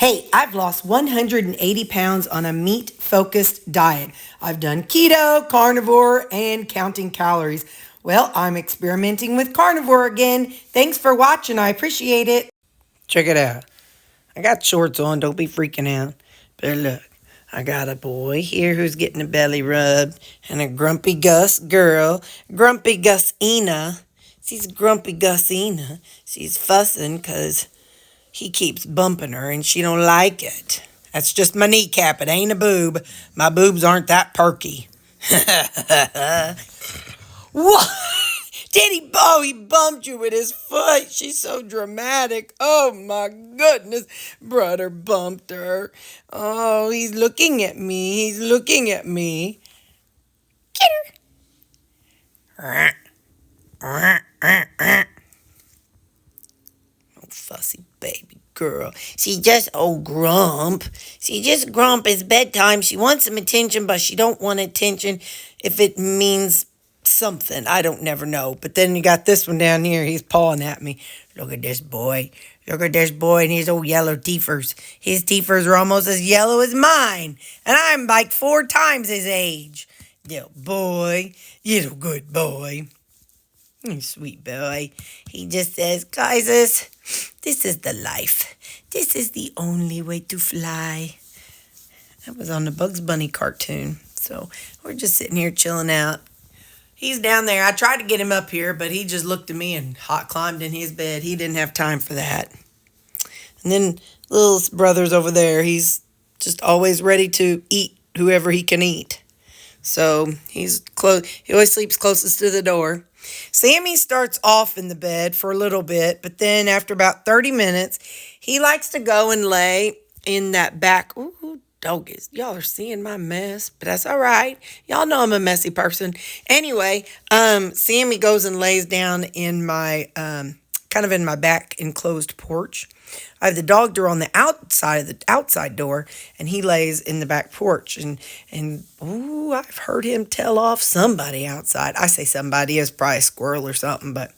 Hey, I've lost 180 pounds on a meat-focused diet. I've done keto, carnivore, and counting calories. Well, I'm experimenting with carnivore again. Thanks for watching. I appreciate it. Check it out. I got shorts on. Don't be freaking out. But look, I got a boy here who's getting a belly rub and a grumpy Gus girl. Grumpy Gusina. She's grumpy Gusina. She's fussing because he keeps bumping her and she don't like it. That's just my kneecap. It ain't a boob. My boobs aren't that perky. What? Did he? Oh, he bumped you with his foot. She's so dramatic. Oh, my goodness. Brother bumped her. Oh, he's looking at me. He's looking at me. Get her. Oh, fussy baby girl. She just, grump. She just grump. It's bedtime. She wants some attention, but she don't want attention if it means something. I don't never know. But then you got this one down here. He's pawing at me. Look at this boy. Look at this boy and his old yellow teethers. His teethers are almost as yellow as mine. And I'm like 4 times his age. Little boy. Little good boy. Sweet boy. He just says, guys, this is the life. This is the only way to fly. That was on the Bugs Bunny cartoon. So we're just sitting here chilling out. He's down there. I tried to get him up here, but he just looked at me and hot climbed in his bed. He didn't have time for that. And then little brother's over there. He's just always ready to eat whoever he can eat. So he always sleeps closest to the door. Sammy starts off in the bed for a little bit, but then after about 30 minutes, he likes to go and lay in that back. Ooh, doggies. Y'all are seeing my mess, but that's all right. Y'all know I'm a messy person. Anyway, Sammy goes and lays down in my, kind of in my back enclosed porch. I have the dog door on the outside of the outside door, and he lays in the back porch. And I've heard him tell off somebody outside. I say somebody, it's probably a squirrel or something, but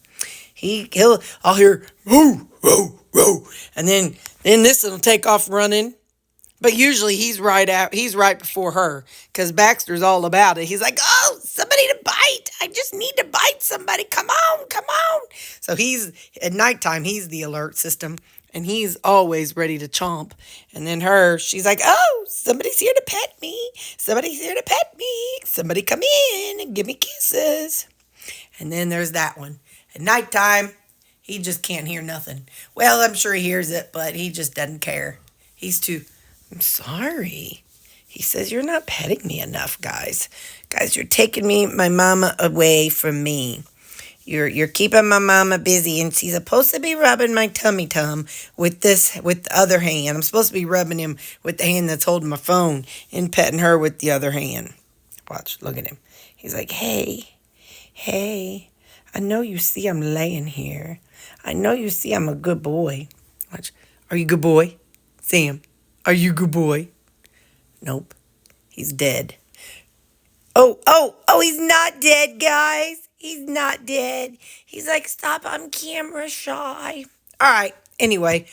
I'll hear whoo, whoo, whoo, and then this will take off running. But usually he's right before her, because Baxter's all about it. He's like, oh, somebody to bite. I just need to bite somebody. Come on, come on. So at nighttime, he's the alert system, and he's always ready to chomp. And then she's like, oh, somebody's here to pet me. Somebody's here to pet me. Somebody come in and give me kisses. And then there's that one. At nighttime, he just can't hear nothing. Well, I'm sure he hears it, but he just doesn't care. I'm sorry. He says, you're not petting me enough, guys. Guys, you're taking my mama away from me. You're keeping my mama busy, and she's supposed to be rubbing my tummy with the other hand. I'm supposed to be rubbing him with the hand that's holding my phone and petting her with the other hand. Watch, look at him. He's like, hey, I know you see I'm laying here. I know you see I'm a good boy. Watch. Are you a good boy? Sam, are you a good boy? Nope. He's dead. Oh, he's not dead, guys. He's not dead. He's like, stop, I'm camera shy. All right, anyway,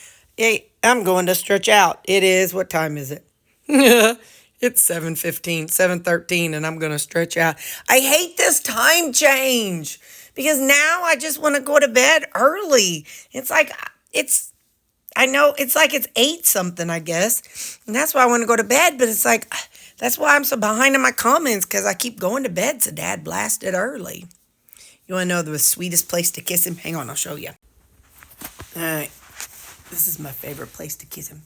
I'm going to stretch out. What time is it? It's 7:15, 7:13, and I'm going to stretch out. I hate this time change because now I just want to go to bed early. I know it's like it's 8 something, I guess. And that's why I want to go to bed. But it's like, that's why I'm so behind in my comments, because I keep going to bed so Dad blasted early. You want to know the sweetest place to kiss him? Hang on, I'll show you. All right. This is my favorite place to kiss him.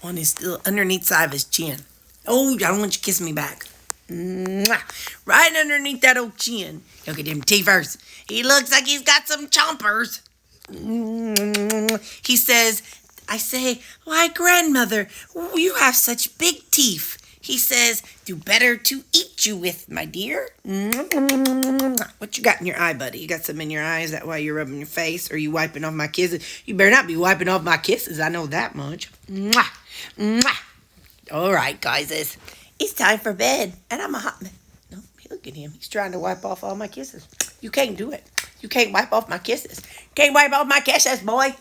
One is still underneath the side of his chin. Oh, I don't want you to kiss me back. Mwah. Right underneath that old chin. Look at him teethers. He looks like he's got some chompers. He says, I say, why, grandmother, you have such big teeth. He says, do better to eat you with, my dear. What you got in your eye, buddy? You got something in your eye? Is that why you're rubbing your face? Or are you wiping off my kisses? You better not be wiping off my kisses. I know that much. Mwah. Mwah. All right, guys. It's time for bed. And I'm a hot man. No, look at him. He's trying to wipe off all my kisses. You can't do it. You can't wipe off my kisses. Can't wipe off my kisses, boy.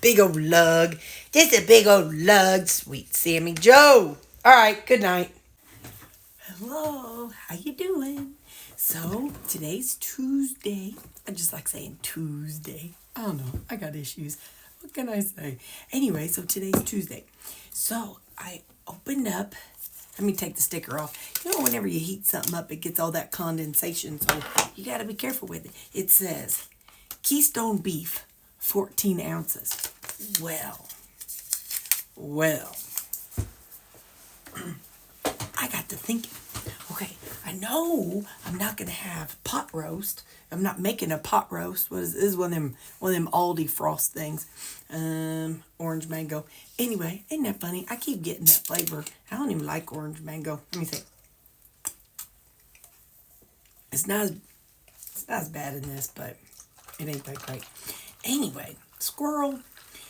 Big old lug. This is a big old lug, sweet Sammy Joe. All right, good night. Hello, how you doing? So, today's Tuesday. I just like saying Tuesday. I don't know, I got issues. What can I say? Anyway, so today's Tuesday. So, I opened up. Let me take the sticker off. You know, whenever you heat something up, it gets all that condensation, so you got to be careful with it. It says, Keystone beef, 14 ounces. Well, I got to thinking, okay, I know I'm not going to have pot roast. I'm not making a pot roast. This is one of them Aldi Frost things. Orange mango. Anyway, ain't that funny? I keep getting that flavor. I don't even like orange mango. Let me think. It's not as bad in this, but it ain't that great. Anyway, squirrel.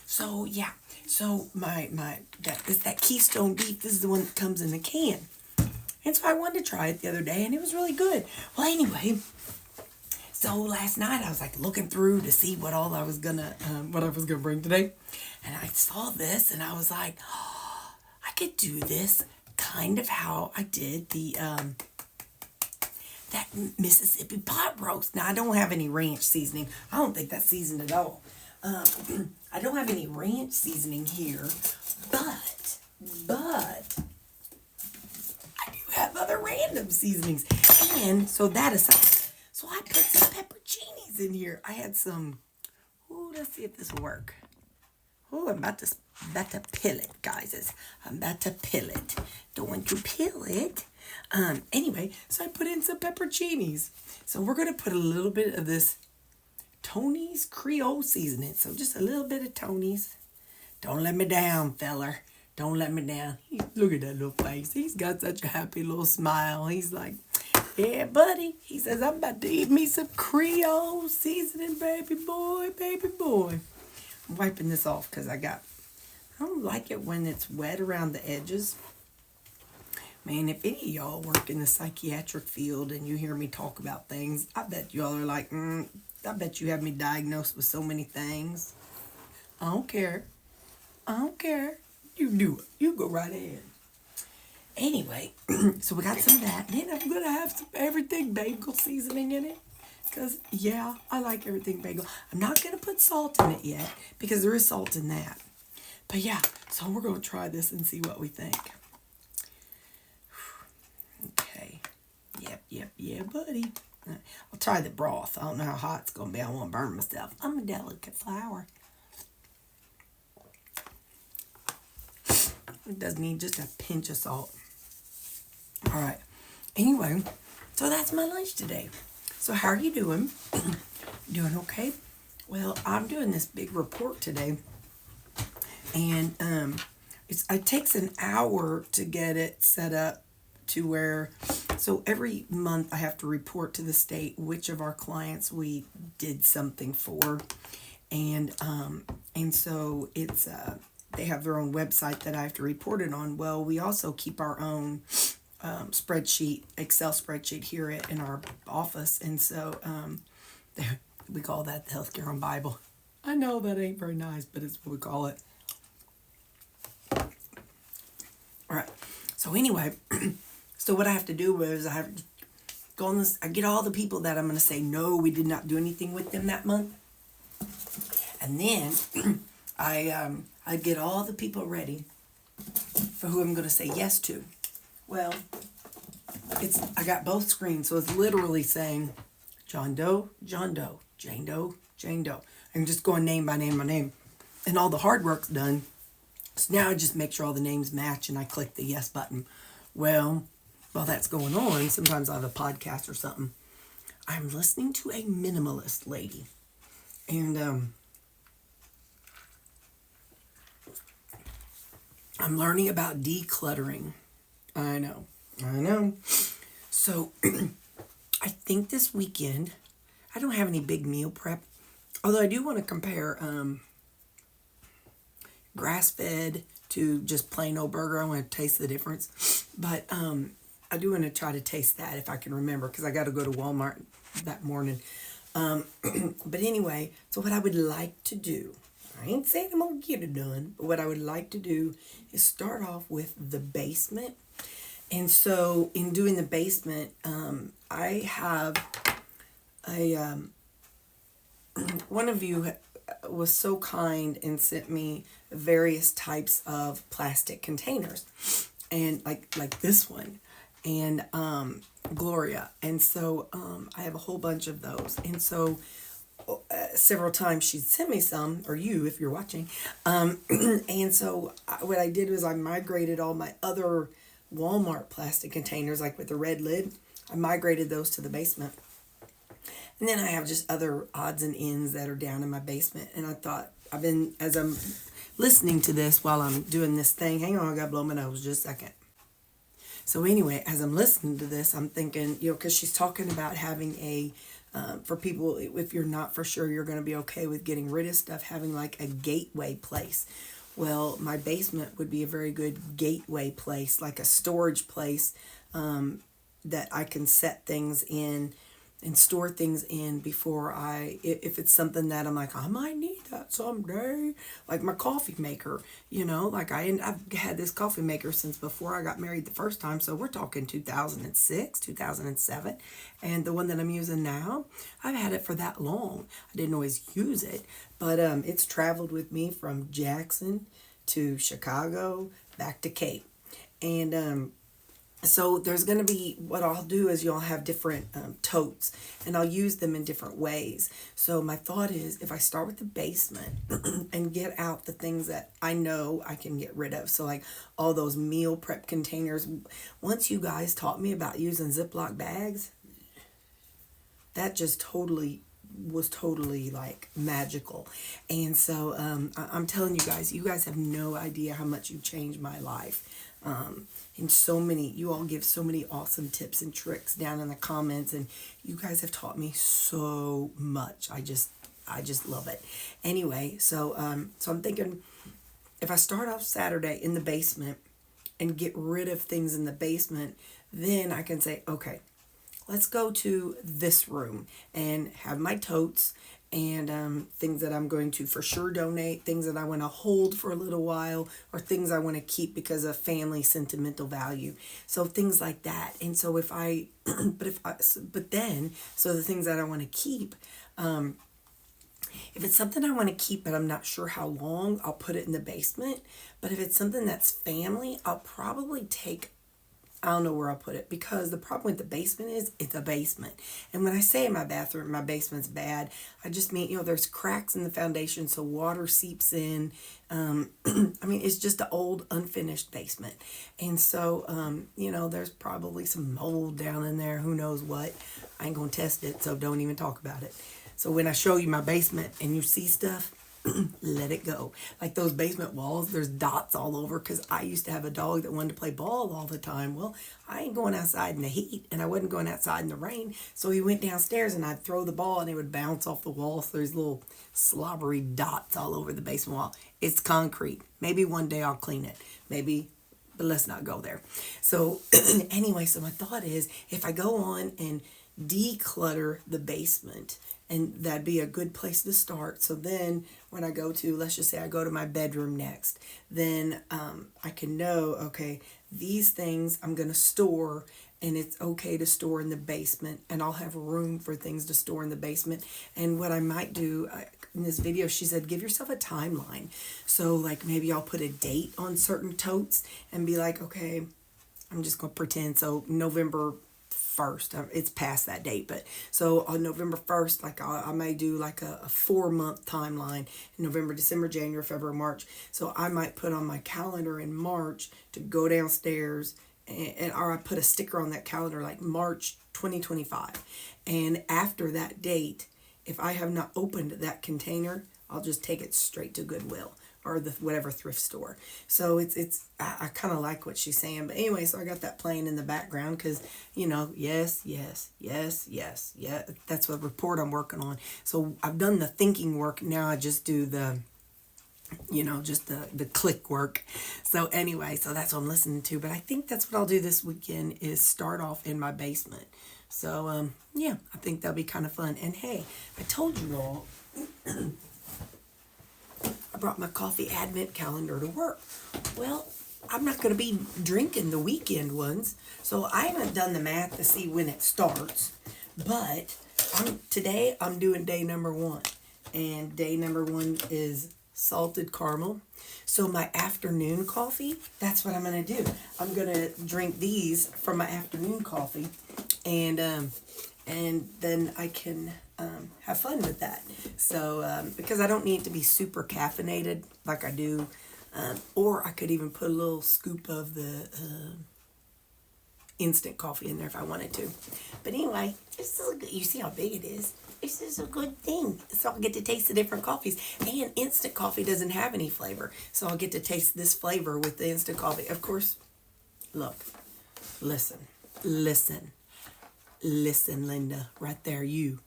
So yeah. So that Keystone beef, this is the one that comes in the can. And so I wanted to try it the other day, and it was really good. Well, anyway, so last night I was like looking through to see what I was gonna bring today, and I saw this, and I was like, oh, I could do this kind of how I did the that Mississippi pot roast. Now I don't have any ranch seasoning. I don't think that's seasoned at all. I don't have any ranch seasoning here, but I do have other random seasonings. And so that aside, so I put some pepperoncinis in here. I had some, let's see if this will work. I'm about to peel it, guys. I'm about to peel it. Don't want to peel it. Anyway, so I put in some pepperoncinis. So we're going to put a little bit of this Tony's Creole seasoning. So just a little bit of Tony's. Don't let me down, feller. Don't let me down. Look at that little face. He's got such a happy little smile. He's like, yeah, buddy. He says, I'm about to eat me some Creole seasoning, baby boy, baby boy. I'm wiping this off because I don't like it when it's wet around the edges. Man, if any of y'all work in the psychiatric field and you hear me talk about things, I bet y'all are like, I bet you have me diagnosed with so many things. I don't care. You do it. You go right ahead. Anyway, so we got some of that. Then I'm going to have some everything bagel seasoning in it. Because, yeah, I like everything bagel. I'm not going to put salt in it yet because there is salt in that. But, yeah, so we're going to try this and see what we think. Okay. Yeah, buddy. I'll try the broth. I don't know how hot it's going to be. I won't burn myself. I'm a delicate flower. It does need just a pinch of salt. All right. Anyway, so that's my lunch today. So how are you doing? Doing okay? Well, I'm doing this big report today. And it takes an hour to get it set up to where, so every month I have to report to the state which of our clients we did something for. And so it's they have their own website that I have to report it on. Well, we also keep our own spreadsheet, Excel spreadsheet here in our office. And so we call that the Healthcare on Bible. I know that ain't very nice, but it's what we call it. All right. So anyway, so what I have to do is I have to go on this. I get all the people that I'm going to say, no, we did not do anything with them that month. And then I get all the people ready for who I'm going to say yes to. Well, I got both screens, so it's literally saying John Doe, John Doe, Jane Doe, Jane Doe. I'm just going name by name by name. And all the hard work's done. So now I just make sure all the names match and I click the yes button. Well, while that's going on, sometimes I have a podcast or something. I'm listening to a minimalist lady. And I'm learning about decluttering. I know. So, I think this weekend, I don't have any big meal prep. Although I do want to compare grass-fed to just plain old burger. I want to taste the difference. But I do want to try to taste that if I can remember, because I got to go to Walmart that morning. But anyway, so what I would like to do, I ain't saying I'm gonna get it done, but what I would like to do is start off with the basement. And so in doing the basement, I have a one of you was so kind and sent me various types of plastic containers, and like this one, and Gloria. And so I have a whole bunch of those. And so several times she'd sent me some, or you if you're watching. And so what I did was I migrated all my other Walmart plastic containers, like with the red lid. I migrated those to the basement. And then I have just other odds and ends that are down in my basement. And I thought, as I'm listening to this while I'm doing this thing, hang on, I gotta blow my nose just a second. So anyway, as I'm listening to this, I'm thinking, because she's talking about having for people, if you're not for sure you're going to be okay with getting rid of stuff, having like a gateway place. Well, my basement would be a very good gateway place, like a storage place that I can set things in and store things in before if it's something that I'm like, I might need that someday, like my coffee maker, like I've had this coffee maker since before I got married the first time. So we're talking 2006, 2007. And the one that I'm using now, I've had it for that long. I didn't always use it, but it's traveled with me from Jackson to Chicago, back to Cape. And so there's going to be, what I'll do is you'll have different totes, and I'll use them in different ways. So my thought is, if I start with the basement and get out the things that I know I can get rid of. So like all those meal prep containers. Once you guys taught me about using Ziploc bags, that just was totally like magical. And so I'm telling you guys have no idea how much you've changed my life. And you all give so many awesome tips and tricks down in the comments, and you guys have taught me so much. I just love it. Anyway, so I'm thinking, if I start off Saturday in the basement and get rid of things in the basement, then I can say, okay, let's go to this room and have my totes and things that I'm going to for sure donate, things that I want to hold for a little while, or things I want to keep because of family sentimental value. So things like that. And so so the things that I want to keep, if it's something I want to keep but I'm not sure how long, I'll put it in the basement. But if it's something that's family, I'll probably I don't know where I'll put it, because the problem with the basement is it's a basement. And when I say in my bathroom, my basement's bad, I just mean, there's cracks in the foundation, so water seeps in. It's just an old, unfinished basement. And so, there's probably some mold down in there, who knows what. I ain't gonna test it, so don't even talk about it. So when I show you my basement and you see stuff, let it go. Like those basement walls, there's dots all over, because I used to have a dog that wanted to play ball all the time. Well, I ain't going outside in the heat, and I wasn't going outside in the rain, so he went downstairs and I'd throw the ball and it would bounce off the wall. So there's little slobbery dots all over the basement wall. It's concrete. Maybe one day I'll clean it. Maybe, but let's not go there. So anyway, so my thought is, if I go on and declutter the basement, and that'd be a good place to start. So then when I go to, let's just say I go to my bedroom next, then I can know, okay, these things I'm going to store, and it's okay to store in the basement, and I'll have room for things to store in the basement. And what I might do, in this video, she said, give yourself a timeline. So like maybe I'll put a date on certain totes and be like, okay, I'm just going to pretend. So November 1st, it's past that date, but so on November 1st, like I may do like a 4-month timeline: November, December, January, February, March. So I might put on my calendar in March to go downstairs, or I put a sticker on that calendar like March 2025. And after that date, if I have not opened that container, I'll just take it straight to Goodwill or whatever thrift store. So I kind of like what she's saying. But anyway, so I got that playing in the background because, yes, that's what report I'm working on. So I've done the thinking work. Now I just do the you know, just the click work. So anyway, so that's what I'm listening to. But I think that's what I'll do this weekend is start off in my basement. So yeah, I think that'll be kind of fun. And hey, I told you all I brought my coffee advent calendar to work. Well, I'm not going to be drinking the weekend ones, so I haven't done the math to see when it starts. But today I'm doing day number 1, and day number 1 is salted caramel. So my afternoon coffee, that's what I'm going to do. I'm going to drink these for my afternoon coffee, and then I can have fun with that. So because I don't need it to be super caffeinated like I do, or I could even put a little scoop of the instant coffee in there if I wanted to. But anyway, this is good. You see how big it is. This is a good thing. So I'll get to taste the different coffees. And instant coffee doesn't have any flavor. So I'll get to taste this flavor with the instant coffee. Of course, look, listen, Linda, right there, you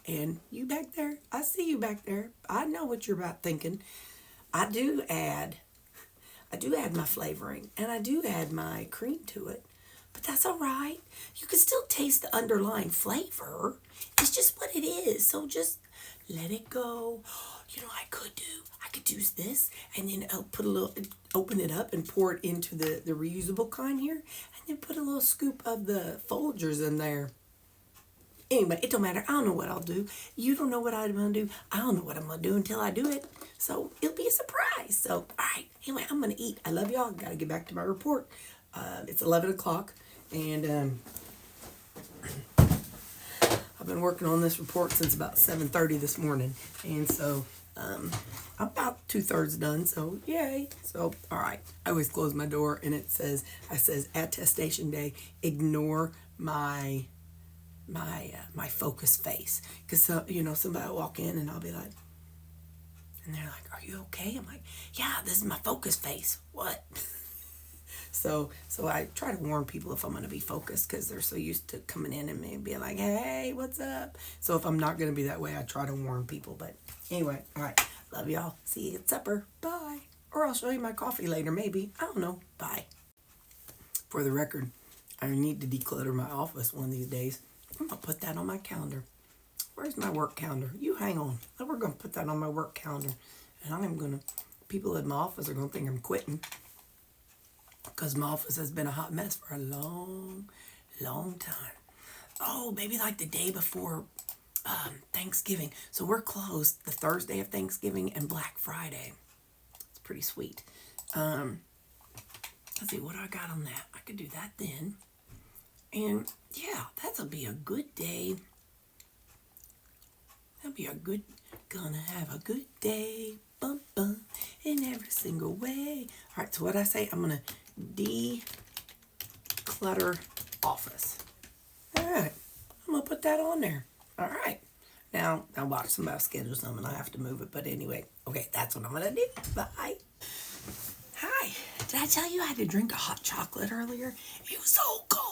and you back there. I see you back there. I know what you're about thinking. I do add my flavoring, and I do add my cream to it. But that's all right. You can still taste the underlying flavor. It's just what it is. So just let it go. You know, I could do this, and then I'll put a little, open it up and pour it into the reusable kind here, and then put a little scoop of the Folgers in there. Anyway, it don't matter. I don't know what I'll do. You don't know what I'm going to do. I don't know what I'm going to do until I do it. So it'll be a surprise. So, all right. Anyway, I'm going to eat. I love y'all. Got to get back to my report. It's 11 o'clock. And I've been working on this report since about 7:30 this morning. And so I'm about 2/3 done. So, yay. So, all right. I always close my door and it says attestation day, ignore my focus face, because you know, somebody will walk in and I'll be like, and they're like, are you okay? I'm like, yeah, this is my focus face. What? so I try to warn people if I'm going to be focused, because they're so used to coming in and me being like, hey, what's up? So if I'm not going to be that way, I try to warn people. But anyway, all right, love y'all, see you at supper, bye. Or I'll show you my coffee later, maybe, I don't know, bye. For the record, I need to declutter my office one of these days. I'm going to put that on my calendar. Where's my work calendar? You hang on. We're going to put that on my work calendar. And I'm going to, people in my office are going to think I'm quitting, because my office has been a hot mess for a long, long time. Oh, maybe like the day before Thanksgiving. So we're closed the Thursday of Thanksgiving and Black Friday. It's pretty sweet. Let's see, what do I got on that? I could do that then. And yeah, that'll be a good day. Gonna have a good day. Bum, bum, in every single way. All right, so what I say, I'm gonna declutter office. All right, I'm gonna put that on there. All right. Now, I'll watch somebody schedule something. I have to move it. But anyway, okay, that's what I'm gonna do. Bye. Hi. Did I tell you I had to drink a hot chocolate earlier? It was so cold.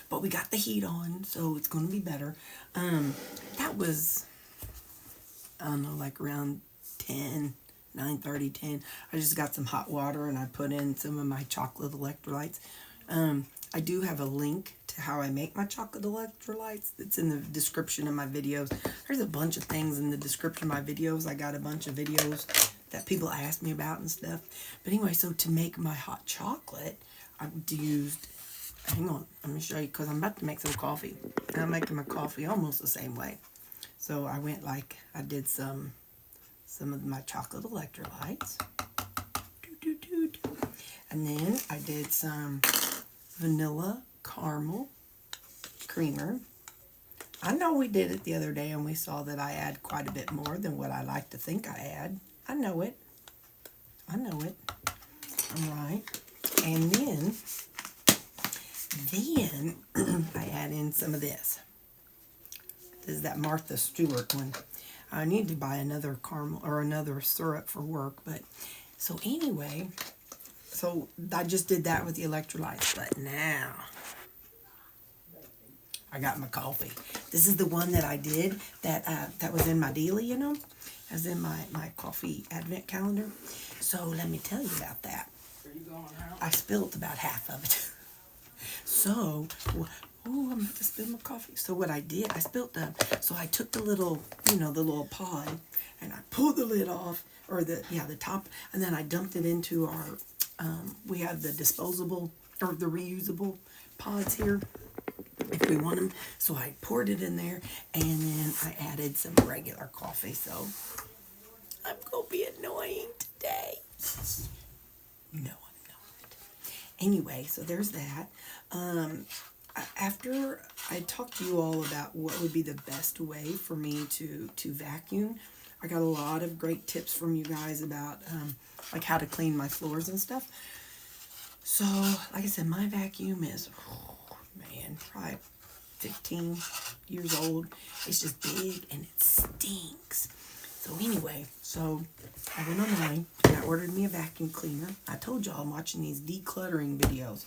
But we got the heat on, so it's going to be better. That was, I don't know, like around 10, 9:30, 10. I just got some hot water and I put in some of my chocolate electrolytes. I do have a link to how I make my chocolate electrolytes. It's in the description of my videos. There's a bunch of things in the description of my videos. I got a bunch of videos that people ask me about and stuff. But anyway, so to make my hot chocolate, I used, hang on, let me show you, because I'm about to make some coffee. And I'm making my coffee almost the same way. So I went like, I did some of my chocolate electrolytes. And then I did some vanilla caramel creamer. I know we did it the other day and we saw that I add quite a bit more than what I like to think I add. I know it. All right. And then I add in some of this. This is that Martha Stewart one. I need to buy another caramel or another syrup for work. But so anyway, so I just did that with the electrolytes. But now I got my coffee. This is the one that I did that that was in my daily, you know, as in my coffee advent calendar. So let me tell you about that. Are you going out? I spilled about half of it. So, oh, I'm about to spill my coffee. So what I did, I spilled so I took the little, you know, the little pod, and I pulled the lid off, or the top, and then I dumped it into our, we have the disposable, or the reusable pods here, if we want them. So I poured it in there, and then I added some regular coffee. So I'm going to be annoying today. No, I'm not. Anyway, so there's that. After I talked to you all about what would be the best way for me to vacuum, I got a lot of great tips from you guys about like how to clean my floors and stuff. So, like I said, my vacuum is, oh, man, probably 15 years old. It's just big and it stinks. So anyway, so I went online and I ordered me a vacuum cleaner. I told y'all I'm watching these decluttering videos.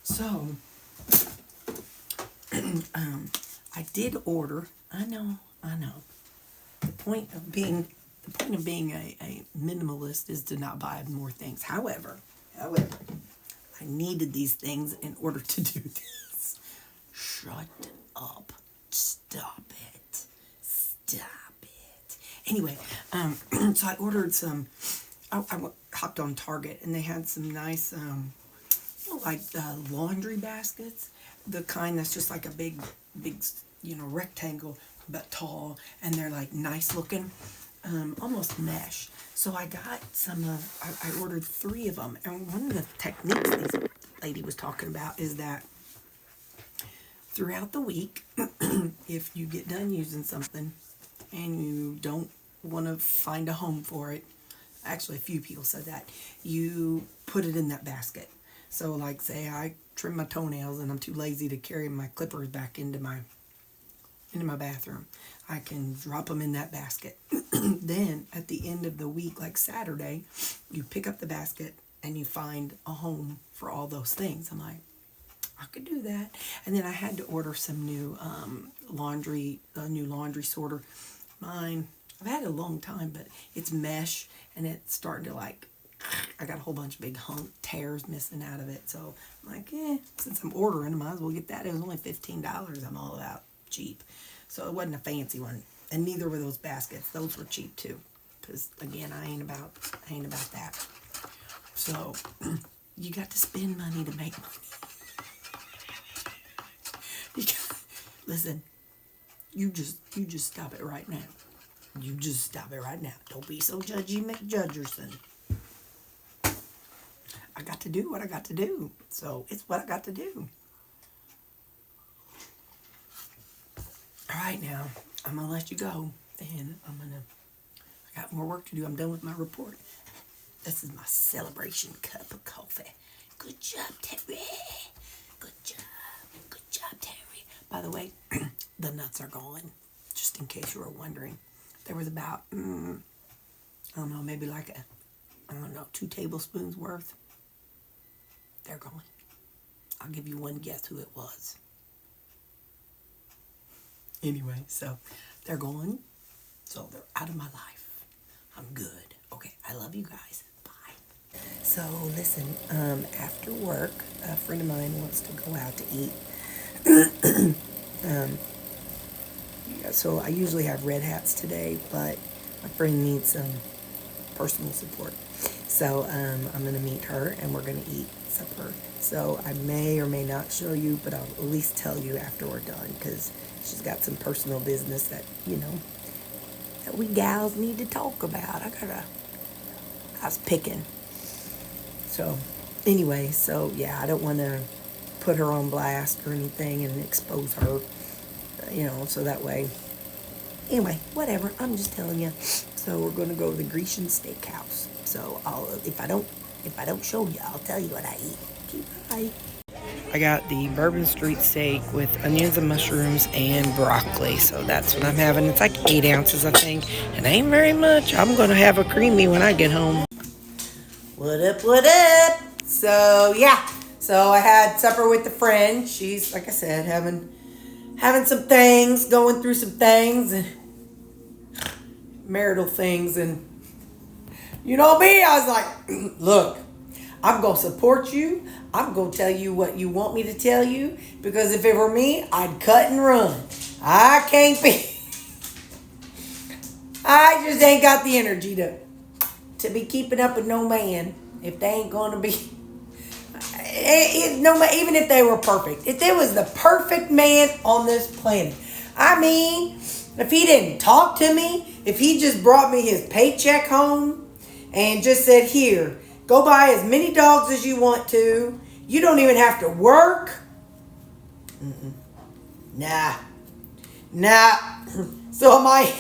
So, I did order, I know. The point of being a minimalist is to not buy more things. However, I needed these things in order to do this. Shut up. Stop it. Anyway, so I ordered some, I hopped on Target, and they had some nice, like laundry baskets. The kind that's just like a big, you know, rectangle, but tall, and they're like nice looking, almost mesh. So I got some I ordered 3 of them, and one of the techniques this lady was talking about is that throughout the week, if you get done using something and you don't want to find a home for it, actually a few people said that, you put it in that basket. So like say I trim my toenails and I'm too lazy to carry my clippers back into my bathroom, I can drop them in that basket. Then at the end of the week, like Saturday, you pick up the basket and you find a home for all those things. I'm like, I could do that. And then I had to order some new laundry sorter. Mine, I've had it a long time, but it's mesh and it's starting to like, I got a whole bunch of big tears missing out of it. So I'm like, since I'm ordering, I might as well get that. It was only $15. I'm all about cheap. So it wasn't a fancy one. And neither were those baskets. Those were cheap too. Because again, I ain't about that. So you got to spend money to make money. Listen, you just stop it right now. You just stop it right now. Don't be so judgy, McJudgerson. I got to do what I got to do. So it's what I got to do. All right, now I'm gonna let you go, and I got more work to do. I'm done with my report. This is my celebration cup of coffee. Good job, Terri. Good job, Terri. By the way, the nuts are gone. Just in case you were wondering, there was about I don't know, maybe like 2 tablespoons worth. They're gone. I'll give you one guess who it was. Anyway, so they're gone. So they're out of my life. I'm good. Okay, I love you guys. Bye. So listen, after work, a friend of mine wants to go out to eat. So I usually have red hats today, but my friend needs some personal support. So I'm going to meet her, and we're going to eat supper. So I may or may not show you, but I'll at least tell you after we're done, because she's got some personal business that, that we gals need to talk about. I was picking. So anyway, so yeah, I don't want to put her on blast or anything and expose her, so that way. Anyway, whatever, I'm just telling you. So we're going to go to the Grecian Steakhouse. So if I don't show you, I'll tell you what I eat. Okay, bye. I got the Bourbon Street steak with onions and mushrooms and broccoli. So that's what I'm having. It's like 8 ounces, I think. And ain't very much. I'm going to have a creamy when I get home. What up? So, yeah. So I had supper with a friend. She's, like I said, having having some things, going through some things, and marital things. And you know me, I was like, look, I'm going to support you. I'm going to tell you what you want me to tell you. Because if it were me, I'd cut and run. I can't be. I just ain't got the energy to be keeping up with no man if they ain't going to be. Even if they were perfect. If there was the perfect man on this planet. I mean, if he didn't talk to me, if he just brought me his paycheck home and just said, here, go buy as many dogs as you want to. You don't even have to work. Nah. So my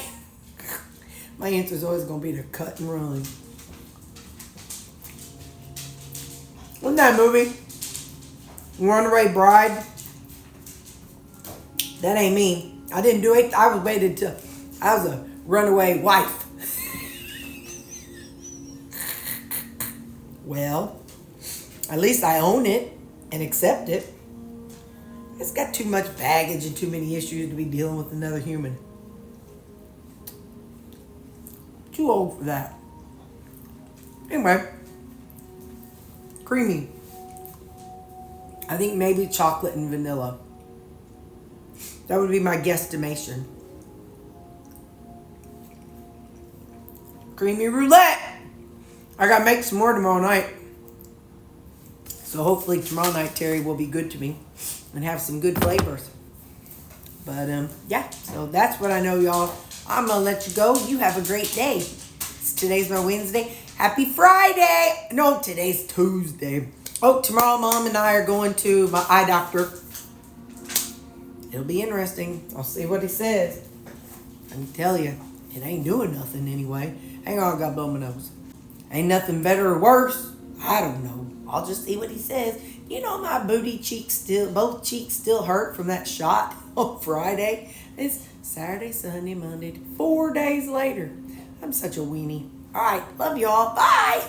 answer is always going to be to cut and run. Wasn't that a movie? Runaway Bride? That ain't me. I didn't do it. I was waited till I was a runaway wife. Well, at least I own it and accept it. It's got too much baggage and too many issues to be dealing with another human. Too old for that. Anyway, creamy. I think maybe chocolate and vanilla. That would be my guesstimation. Creamy roulette. I gotta make some more tomorrow night. So hopefully tomorrow night Terri will be good to me and have some good flavors. But yeah, so that's what I know, y'all. I'm gonna let you go. You have a great day. Today's my Wednesday. Happy Friday. No, today's Tuesday. Oh, tomorrow Mom and I are going to my eye doctor. It'll be interesting. I'll see what he says. I can tell you, it ain't doing nothing anyway. Hang on, I got blow my nose. Ain't nothing better or worse. I don't know. I'll just see what he says. You know, my booty cheeks both cheeks still hurt from that shot on Friday. It's Saturday, Sunday, Monday, 4 days later. I'm such a weenie. All right, love y'all. Bye.